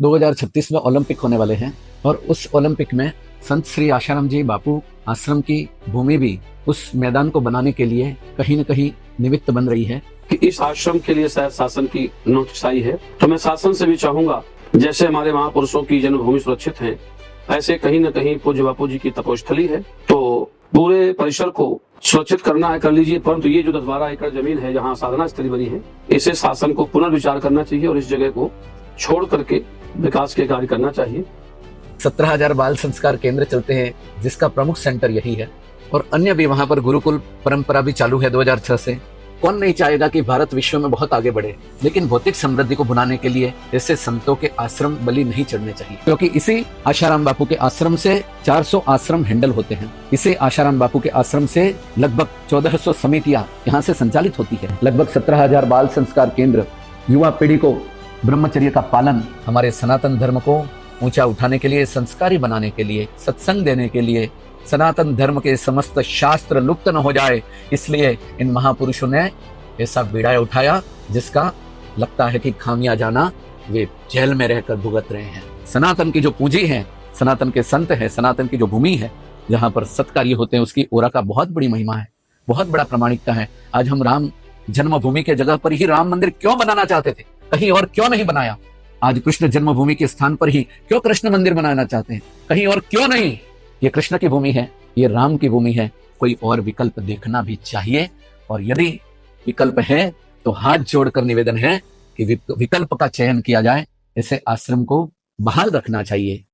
2036 में ओलंपिक होने वाले हैं और उस ओलंपिक में संत श्री आशाराम जी बापू आश्रम की भूमि भी उस मैदान को बनाने के लिए कहीं न कहीं निमित्त बन रही है कि इस आश्रम के लिए शायद शासन की नोटिसाई है। तो मैं शासन से भी चाहूंगा, जैसे हमारे महापुरुषों की जन्मभूमि सुरक्षित है, ऐसे कहीं न कहीं पूज्य बापू जी की तपोस्थली है, तो पूरे परिसर को सुरक्षित करना है, कर लीजिए। परंतु ये जो 10-12 एकड़ जमीन है जहाँ साधना स्थली बनी है, इसे शासन को पुनर्विचार करना चाहिए और इस जगह को छोड़ करके विकास के कार्य करना चाहिए। 17,000 बाल संस्कार केंद्र चलते हैं जिसका प्रमुख सेंटर यही है और अन्य भी वहां पर गुरुकुल परंपरा भी चालू है 2006 से। कौन नहीं चाहेगा कि भारत विश्व में बहुत आगे बढ़े, लेकिन भौतिक समृद्धि को भुनाने के लिए ऐसे संतों के आश्रम बलि नहीं चढ़ने चाहिए, क्योंकि इसी आशाराम बापू के आश्रम से 400 आश्रम हैंडल होते हैं। इसी आशाराम बापू के आश्रम से लगभग 1400 समितियां यहाँ से संचालित होती है। लगभग 17,000 बाल संस्कार केंद्र युवा पीढ़ी को ब्रह्मचर्य का पालन, हमारे सनातन धर्म को ऊंचा उठाने के लिए, संस्कारी बनाने के लिए, सत्संग देने के लिए, सनातन धर्म के समस्त शास्त्र लुप्त न हो जाए, इसलिए इन महापुरुषों ने ऐसा बीड़ा उठाया जिसका लगता है कि खामियां जाना वे जेल में रहकर भुगत रहे हैं। सनातन की जो पूंजी है, सनातन के संत है, सनातन की जो भूमि है जहां पर सत्कार्य होते हैं, उसकी ओरा का बहुत बड़ी महिमा है, बहुत बड़ा प्रामाणिकता है। आज हम राम जन्मभूमि के जगह पर ही राम मंदिर क्यों बनाना चाहते थे, कहीं और क्यों नहीं बनाया? आज कृष्ण जन्मभूमि के स्थान पर ही क्यों कृष्ण मंदिर बनाना चाहते हैं, कहीं और क्यों नहीं? ये कृष्ण की भूमि है, ये राम की भूमि है, कोई और विकल्प देखना भी चाहिए। और यदि विकल्प है तो हाथ जोड़कर निवेदन है कि विकल्प का चयन किया जाए, ऐसे आश्रम को बहाल रखना चाहिए।